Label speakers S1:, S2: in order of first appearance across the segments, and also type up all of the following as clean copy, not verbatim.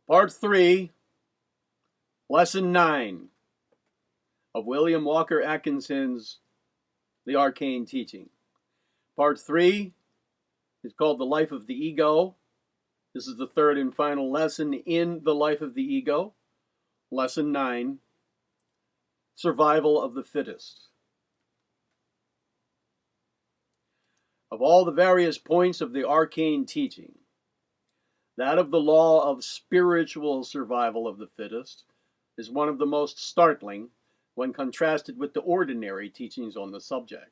S1: Part 3, Lesson 9 of William Walker Atkinson's The Arcane Teaching. Part 3 is called The Life of the Ego. This is the third and final lesson in The Life of the Ego. Lesson 9, Survival of the Fittest. Of all the various points of the arcane teaching, that of the law of spiritual survival of the fittest is one of the most startling when contrasted with the ordinary teachings on the subject.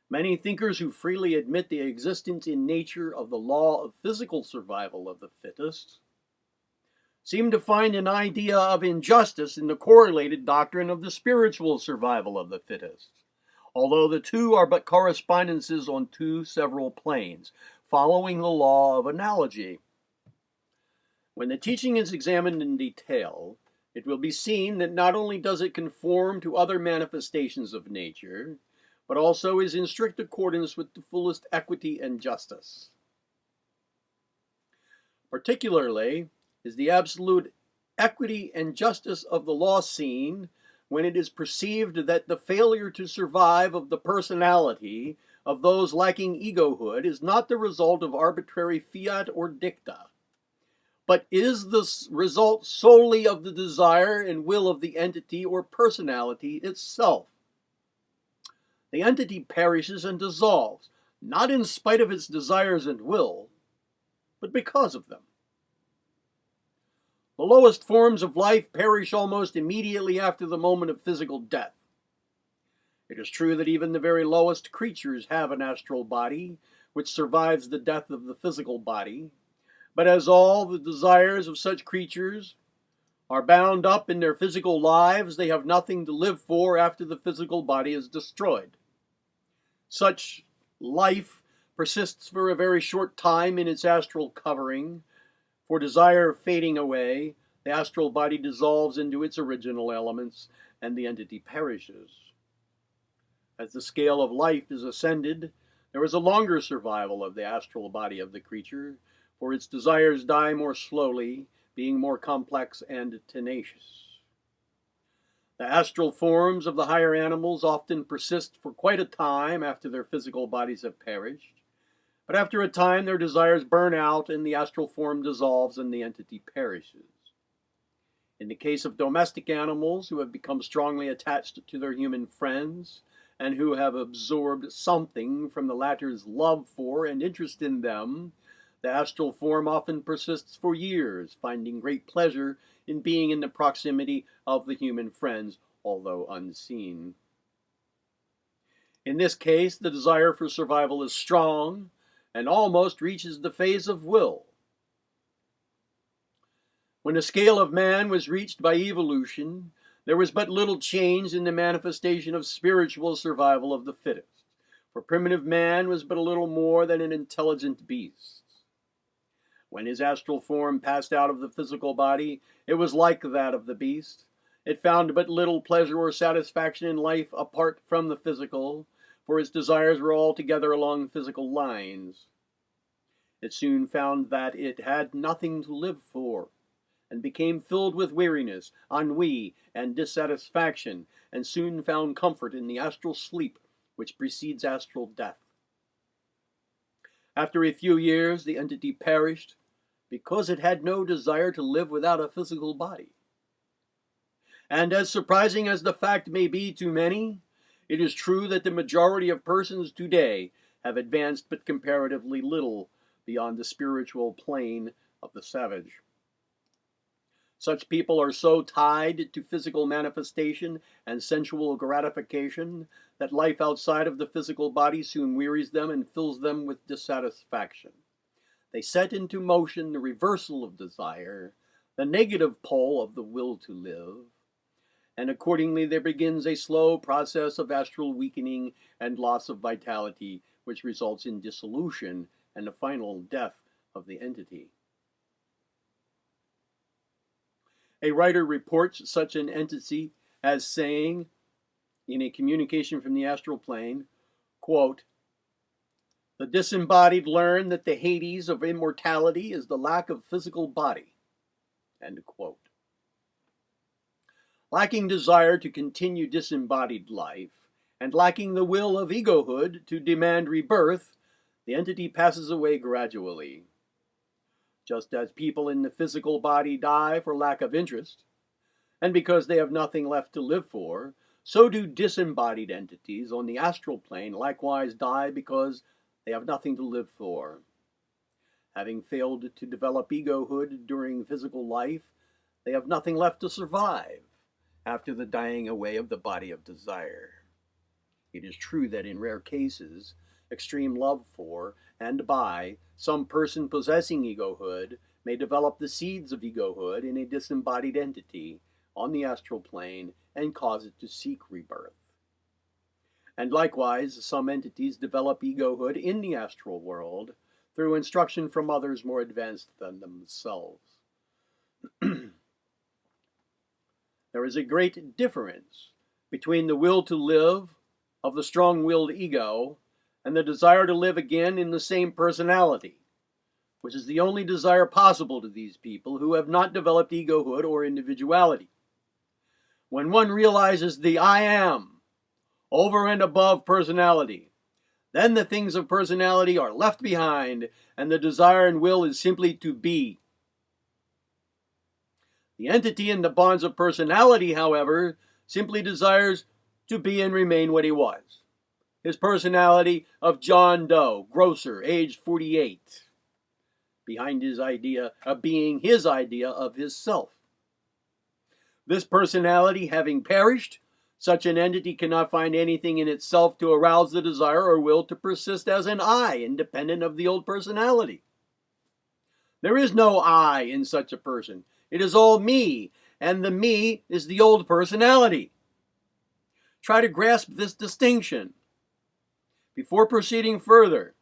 S1: Many thinkers who freely admit the existence in nature of the law of physical survival of the fittest seem to find an idea of injustice in the correlated doctrine of the spiritual survival of the fittest, although the two are but correspondences on two several planes, following the law of analogy. When the teaching is examined in detail, it will be seen that not only does it conform to other manifestations of nature, but also is in strict accordance with the fullest equity and justice. Particularly is the absolute equity and justice of the law seen when it is perceived that the failure to survive of the personality of those lacking egohood is not the result of arbitrary fiat or dicta, but is the result solely of the desire and will of the entity or personality itself. The entity perishes and dissolves, not in spite of its desires and will, but because of them. The lowest forms of life perish almost immediately after the moment of physical death. It is true that even the very lowest creatures have an astral body, which survives the death of the physical body, but as all the desires of such creatures are bound up in their physical lives, they have nothing to live for after the physical body is destroyed. Such life persists for a very short time in its astral covering. For desire fading away, the astral body dissolves into its original elements, and the entity perishes. As the scale of life is ascended, there is a longer survival of the astral body of the creature, for its desires die more slowly, being more complex and tenacious. The astral forms of the higher animals often persist for quite a time after their physical bodies have perished. But after a time, their desires burn out and the astral form dissolves and the entity perishes. In the case of domestic animals who have become strongly attached to their human friends and who have absorbed something from the latter's love for and interest in them, the astral form often persists for years, finding great pleasure in being in the proximity of the human friends, although unseen. In this case, the desire for survival is strong, and almost reaches the phase of will. When the scale of man was reached by evolution, there was but little change in the manifestation of spiritual survival of the fittest, for primitive man was but a little more than an intelligent beast. When his astral form passed out of the physical body, it was like that of the beast. It found but little pleasure or satisfaction in life apart from the physical, for its desires were altogether along physical lines. It soon found that it had nothing to live for, and became filled with weariness, ennui, and dissatisfaction, and soon found comfort in the astral sleep which precedes astral death. After a few years, the entity perished because it had no desire to live without a physical body. And as surprising as the fact may be to many, it is true that the majority of persons today have advanced but comparatively little beyond the spiritual plane of the savage. Such people are so tied to physical manifestation and sensual gratification that life outside of the physical body soon wearies them and fills them with dissatisfaction. They set into motion the reversal of desire, the negative pole of the will to live, and accordingly there begins a slow process of astral weakening and loss of vitality, which results in dissolution and the final death of the entity. A writer reports such an entity as saying, in a communication from the astral plane, quote, The disembodied learn that the Hades of immortality is the lack of physical body. End quote. Lacking desire to continue disembodied life, and lacking the will of egohood to demand rebirth, the entity passes away gradually. Just as people in the physical body die for lack of interest, and because they have nothing left to live for, so do disembodied entities on the astral plane likewise die because they have nothing to live for. Having failed to develop egohood during physical life, they have nothing left to survive after the dying away of the body of desire. It is true that in rare cases, extreme love for and by some person possessing egohood may develop the seeds of egohood in a disembodied entity on the astral plane and cause it to seek rebirth. And likewise, some entities develop egohood in the astral world through instruction from others more advanced than themselves. There is a great difference between the will to live of the strong-willed ego and the desire to live again in the same personality, which is the only desire possible to these people who have not developed egohood or individuality. When one realizes the I am over and above personality, then the things of personality are left behind and the desire and will is simply to be. The entity in the bonds of personality, however, simply desires to be and remain what he was. His personality of John Doe, grocer, aged 48, behind his idea of being his idea of his self. This personality having perished, such an entity cannot find anything in itself to arouse the desire or will to persist as an I, independent of the old personality. There is no I in such a person. It is all me, and the me is the old personality. Try to grasp this distinction. Before proceeding further,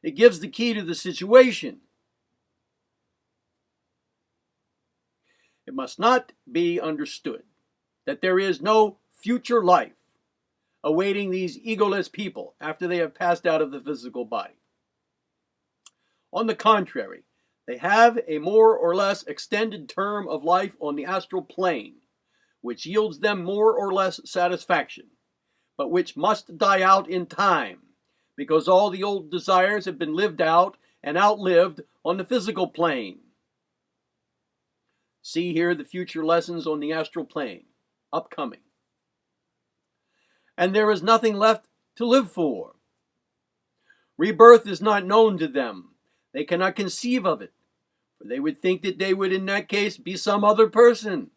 S1: it gives the key to the situation. It must not be understood that there is no future life awaiting these egoless people after they have passed out of the physical body. On the contrary, they have a more or less extended term of life on the astral plane, which yields them more or less satisfaction, but which must die out in time, because all the old desires have been lived out and outlived on the physical plane. See here the future lessons on the astral plane, upcoming. And there is nothing left to live for. Rebirth is not known to them. They cannot conceive of it, for they would think that they would in that case be some other person.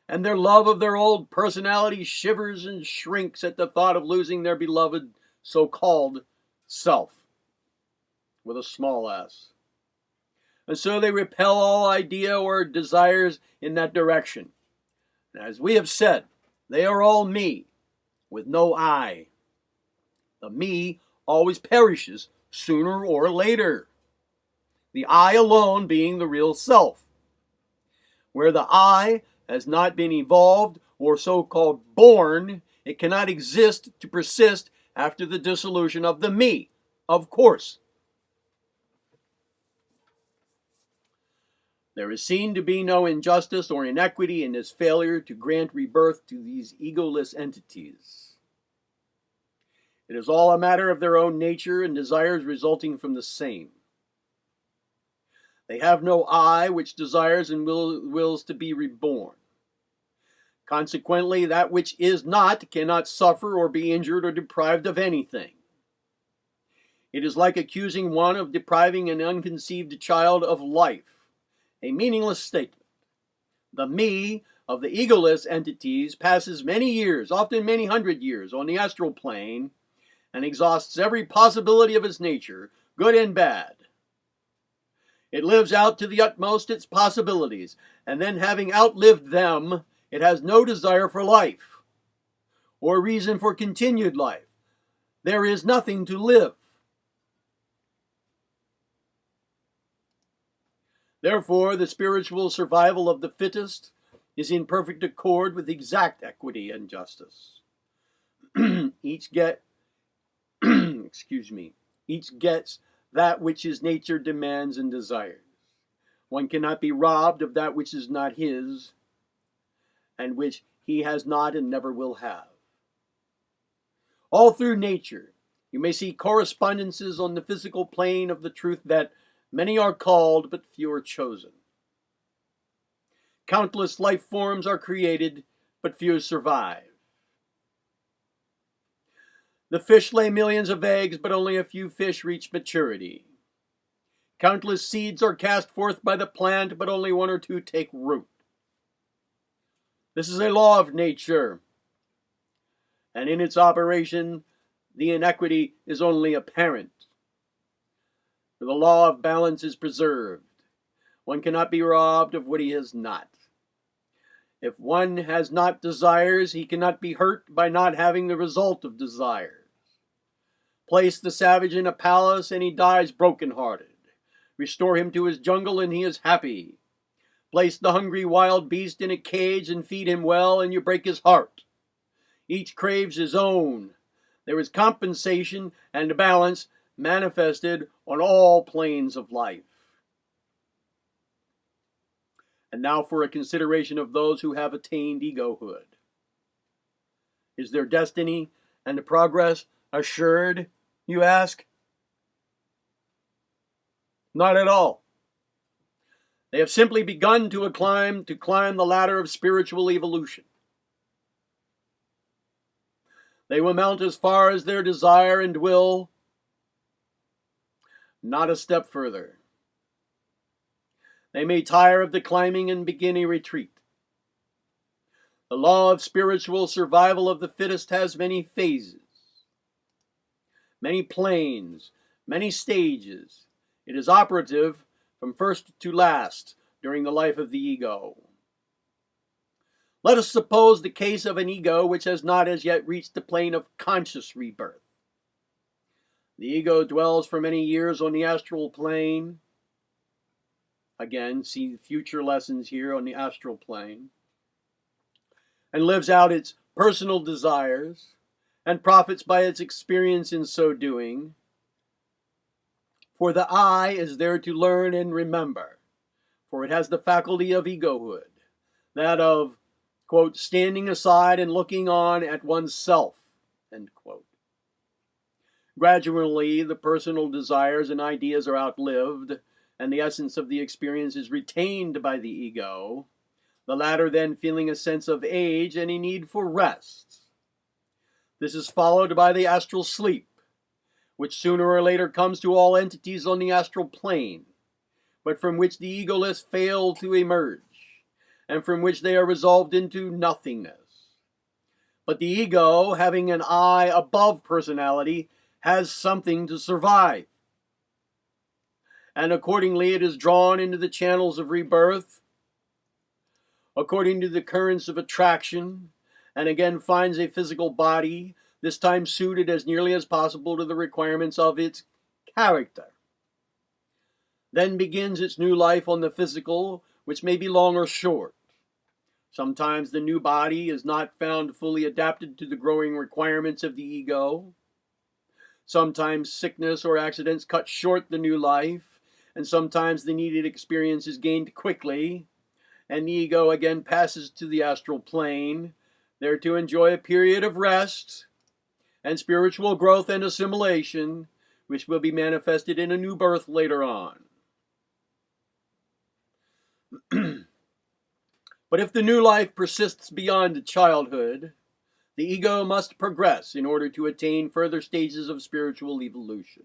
S1: And their love of their old personality shivers and shrinks at the thought of losing their beloved so-called self, with a small s. And so they repel all idea or desires in that direction. And as we have said, they are all me, with no I. The me always perishes sooner or later, the I alone being the real self. Where the I has not been evolved or so-called born, it cannot exist to persist after the dissolution of the me, of course. There is seen to be no injustice or inequity in this failure to grant rebirth to these egoless entities. It is all a matter of their own nature and desires resulting from the same. They have no I which desires and wills to be reborn. Consequently, that which is not cannot suffer or be injured or deprived of anything. It is like accusing one of depriving an unconceived child of life, a meaningless statement. The me of the egoless entities passes many years, often many hundred years, on the astral plane and exhausts every possibility of its nature, good and bad. It lives out to the utmost its possibilities, and then having outlived them, it has no desire for life, or reason for continued life. There is nothing to live. Therefore, the spiritual survival of the fittest is in perfect accord with exact equity and justice. Each Each gets that which his nature demands and desires. One cannot be robbed of that which is not his, and which he has not and never will have. All through nature, you may see correspondences on the physical plane of the truth that many are called, but few are chosen. Countless life forms are created, but few survive. The fish lay millions of eggs, but only a few fish reach maturity. Countless seeds are cast forth by the plant, but only one or two take root. This is a law of nature, and in its operation, the inequity is only apparent. For the law of balance is preserved. One cannot be robbed of what he has not. If one has not desires, he cannot be hurt by not having the result of desires. Place the savage in a palace and he dies broken-hearted. Restore him to his jungle and he is happy. Place the hungry wild beast in a cage and feed him well and you break his heart. Each craves his own. There is compensation and balance manifested on all planes of life. And now for a consideration of those who have attained egohood. Is their destiny and progress assured, you ask? Not at all. They have simply begun to climb the ladder of spiritual evolution. They will mount as far as their desire and will, not a step further. They may tire of the climbing and begin a retreat. The law of spiritual survival of the fittest has many phases, many planes, many stages. It is operative from first to last during the life of the ego. Let us suppose the case of an ego which has not as yet reached the plane of conscious rebirth. The ego dwells for many years on the astral plane. Again, see future lessons here on the astral plane. And lives out its personal desires and profits by its experience in so doing. For the I is there to learn and remember, for it has the faculty of egohood, that of, quote, standing aside and looking on at oneself, end quote. Gradually, the personal desires and ideas are outlived, and the essence of the experience is retained by the ego, the latter then feeling a sense of age and a need for rest. This is followed by the astral sleep, which sooner or later comes to all entities on the astral plane, but from which the egoless fail to emerge, and from which they are resolved into nothingness. But the ego, having an I above personality, has something to survive. And accordingly it is drawn into the channels of rebirth, according to the currents of attraction, and again finds a physical body, this time suited as nearly as possible to the requirements of its character. Then begins its new life on the physical, which may be long or short. Sometimes the new body is not found fully adapted to the growing requirements of the ego. Sometimes sickness or accidents cut short the new life, and sometimes the needed experience is gained quickly, and the ego again passes to the astral plane, there to enjoy a period of rest and spiritual growth and assimilation, which will be manifested in a new birth later on. But if the new life persists beyond childhood, the ego must progress in order to attain further stages of spiritual evolution.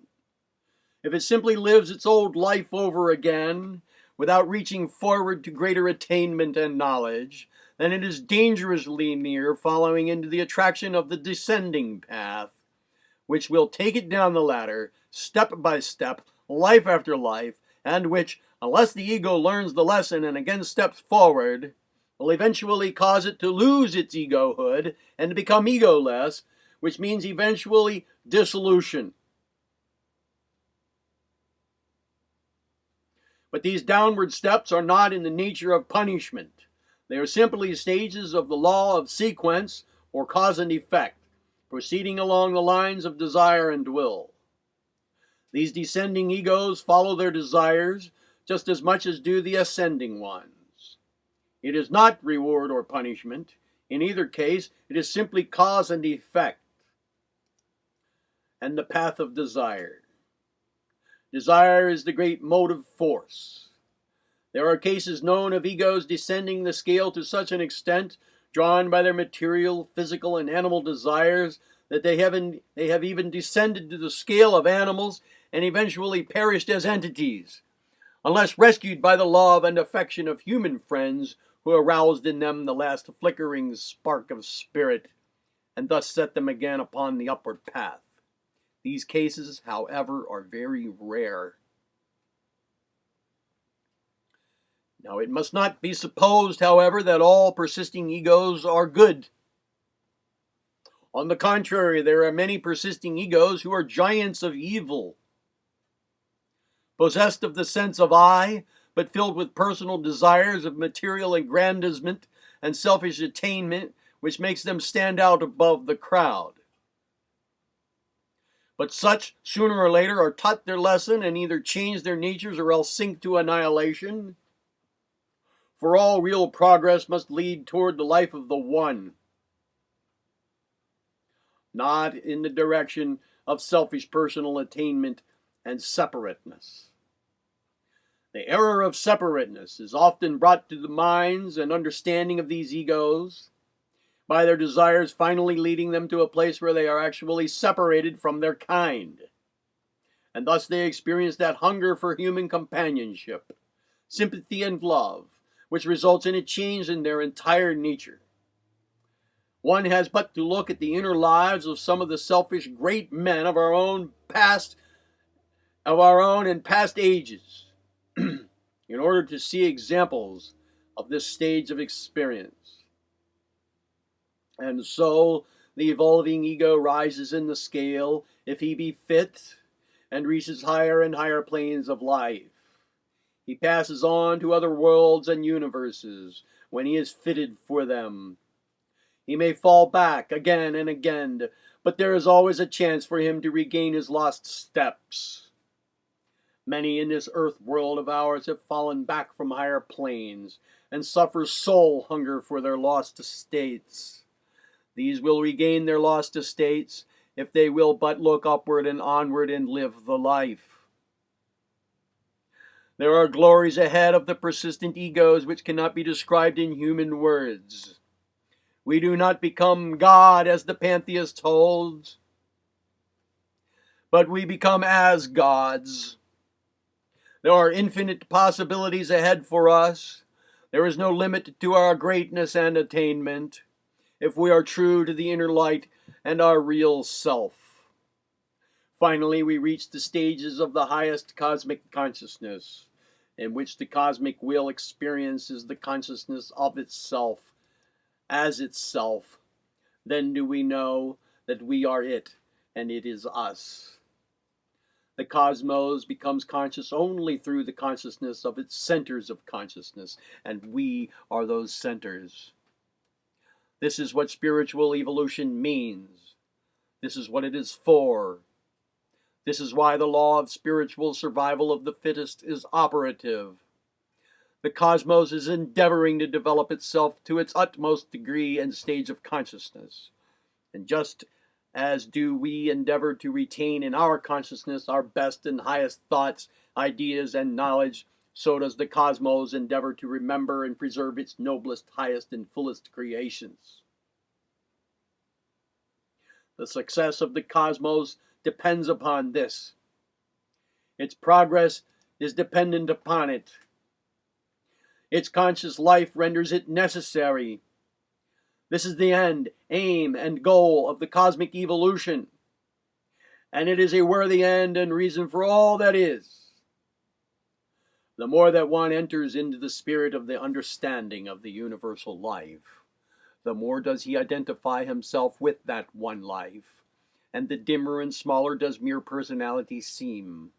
S1: If it simply lives its old life over again, without reaching forward to greater attainment and knowledge, then it is dangerously near following into the attraction of the descending path, which will take it down the ladder, step by step, life after life, and which, unless the ego learns the lesson and again steps forward, will eventually cause it to lose its egohood and to become egoless, which means eventually dissolution. But these downward steps are not in the nature of punishment. They are simply stages of the law of sequence or cause and effect, proceeding along the lines of desire and will. These descending egos follow their desires just as much as do the ascending ones. It is not reward or punishment. In either case, it is simply cause and effect, and the path of desire. Desire is the great motive force. There are cases known of egos descending the scale to such an extent, drawn by their material, physical, and animal desires, that they have even descended to the scale of animals and eventually perished as entities, unless rescued by the love and affection of human friends who aroused in them the last flickering spark of spirit, and thus set them again upon the upward path. These cases, however, are very rare. Now, it must not be supposed, however, that all persisting egos are good. On the contrary, there are many persisting egos who are giants of evil, possessed of the sense of I, but filled with personal desires of material aggrandizement and selfish attainment, which makes them stand out above the crowd. But such, sooner or later, are taught their lesson and either change their natures or else sink to annihilation. For all real progress must lead toward the life of the One, not in the direction of selfish personal attainment and separateness. The error of separateness is often brought to the minds and understanding of these egos by their desires finally leading them to a place where they are actually separated from their kind. And thus they experience that hunger for human companionship, sympathy, and love, which results in a change in their entire nature. One has but to look at the inner lives of some of the selfish great men of our own and past ages, in order to see examples of this stage of experience. And so the evolving ego rises in the scale, if he be fit, and reaches higher and higher planes of life. He passes on to other worlds and universes when he is fitted for them. He may fall back again and again, but there is always a chance for him to regain his lost steps. Many in this earth world of ours have fallen back from higher planes and suffer soul hunger for their lost estates. These will regain their lost estates if they will but look upward and onward and live the life. There are glories ahead of the persistent egos which cannot be described in human words. We do not become God as the pantheist holds, but we become as gods. There are infinite possibilities ahead for us. There is no limit to our greatness and attainment, if we are true to the inner light and our real self. Finally, we reach the stages of the highest cosmic consciousness, in which the cosmic will experiences the consciousness of itself as itself. Then do we know that we are it, and it is us. The cosmos becomes conscious only through the consciousness of its centers of consciousness, and we are those centers. This is what spiritual evolution means. This is what it is for. This is why the law of spiritual survival of the fittest is operative. The cosmos is endeavoring to develop itself to its utmost degree and stage of consciousness. And just as do we endeavor to retain in our consciousness our best and highest thoughts, ideas, and knowledge, so does the cosmos endeavor to remember and preserve its noblest, highest, and fullest creations. The success of the cosmos depends upon this. Its progress is dependent upon it. Its conscious life renders it necessary. This is the end, aim, and goal of the cosmic evolution, and it is a worthy end and reason for all that is. The more that one enters into the spirit of the understanding of the universal life, the more does he identify himself with that one life, and the dimmer and smaller does mere personality seem.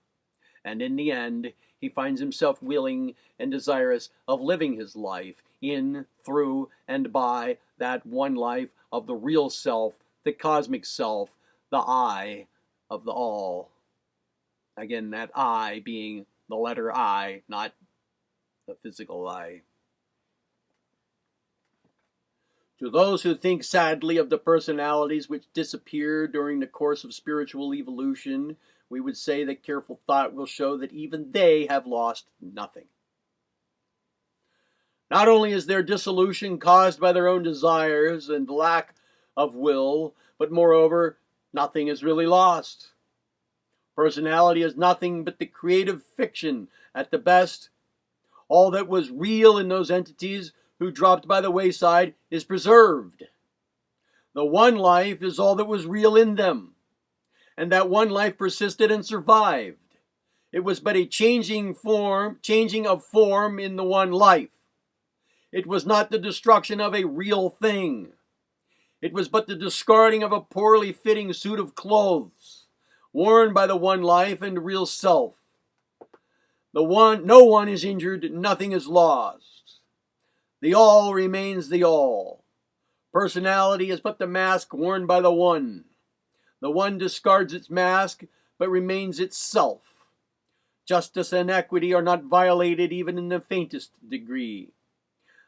S1: And in the end, he finds himself willing and desirous of living his life in, through, and by that one life of the real self, the cosmic self, the I of the all. Again, that I being the letter I, not the physical I. To those who think sadly of the personalities which disappear during the course of spiritual evolution, we would say that careful thought will show that even they have lost nothing. Not only is their dissolution caused by their own desires and lack of will, but moreover, nothing is really lost. Personality is nothing but the creative fiction at the best. All that was real in those entities who dropped by the wayside is preserved. The one life is all that was real in them, and that one life persisted and survived. It was but a changing of form in the one life. It was not the destruction of a real thing. It was but the discarding of a poorly fitting suit of clothes, worn by the one life and real self. No one is injured, nothing is lost. The all remains the all. Personality is but the mask worn by the one. The one discards its mask, but remains itself. Justice and equity are not violated even in the faintest degree.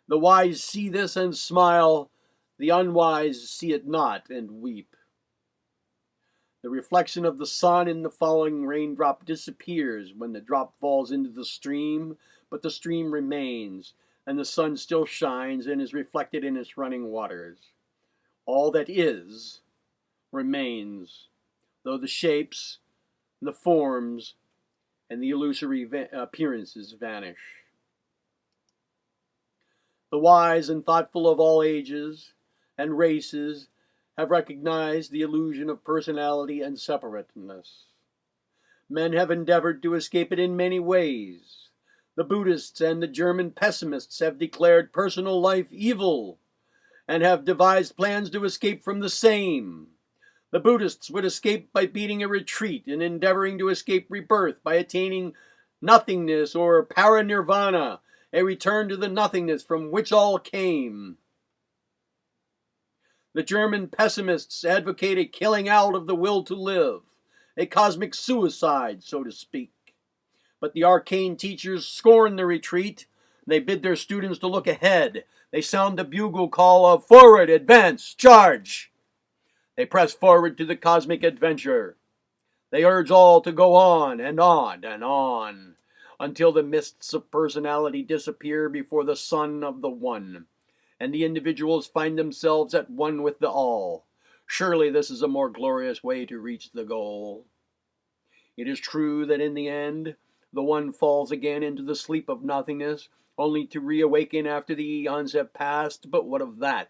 S1: The wise see this and smile, the unwise see it not and weep. The reflection of the sun in the falling raindrop disappears when the drop falls into the stream, but the stream remains, and the sun still shines and is reflected in its running waters. All that is remains, though the shapes, the forms, and the illusory appearances vanish. The wise and thoughtful of all ages and races have recognized the illusion of personality and separateness. Men have endeavored to escape it in many ways. The Buddhists and the German pessimists have declared personal life evil and have devised plans to escape from the same. The Buddhists would escape by beating a retreat and endeavoring to escape rebirth by attaining nothingness or parinirvana, a return to the nothingness from which all came. The German pessimists advocate a killing out of the will to live, a cosmic suicide, so to speak. But the Arcane teachers scorn the retreat. They bid their students to look ahead. They sound the bugle call of forward, advance, charge. They press forward to the cosmic adventure. They urge all to go on and on and on, until the mists of personality disappear before the sun of the one, and the individuals find themselves at one with the all. Surely this is a more glorious way to reach the goal. It is true that in the end, the one falls again into the sleep of nothingness, only to reawaken after the eons have passed, but what of that?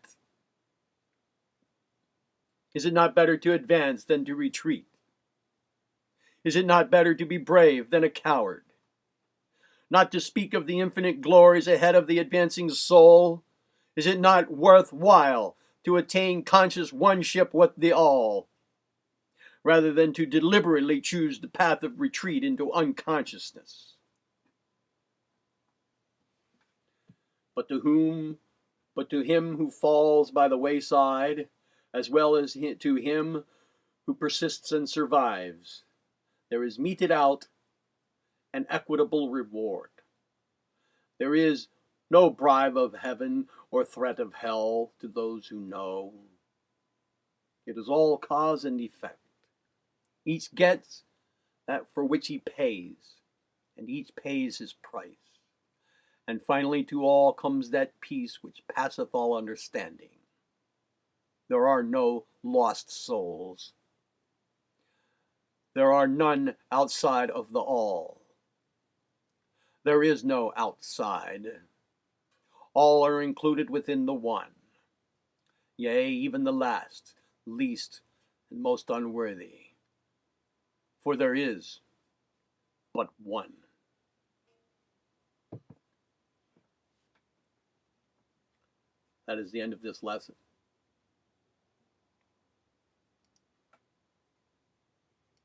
S1: Is it not better to advance than to retreat? Is it not better to be brave than a coward? Not to speak of the infinite glories ahead of the advancing soul, is it not worthwhile to attain conscious one-ship with the all, rather than to deliberately choose the path of retreat into unconsciousness? But to him who falls by the wayside, as well as to him who persists and survives, there is meted out an equitable reward. There is no bribe of heaven or threat of hell to those who know. It is all cause and effect. Each gets that for which he pays, and each pays his price. And finally to all comes that peace which passeth all understanding. There are no lost souls. There are none outside of the all. There is no outside. All are included within the one. Yea, even the last, least, and most unworthy. For there is but one. That is the end of this lesson.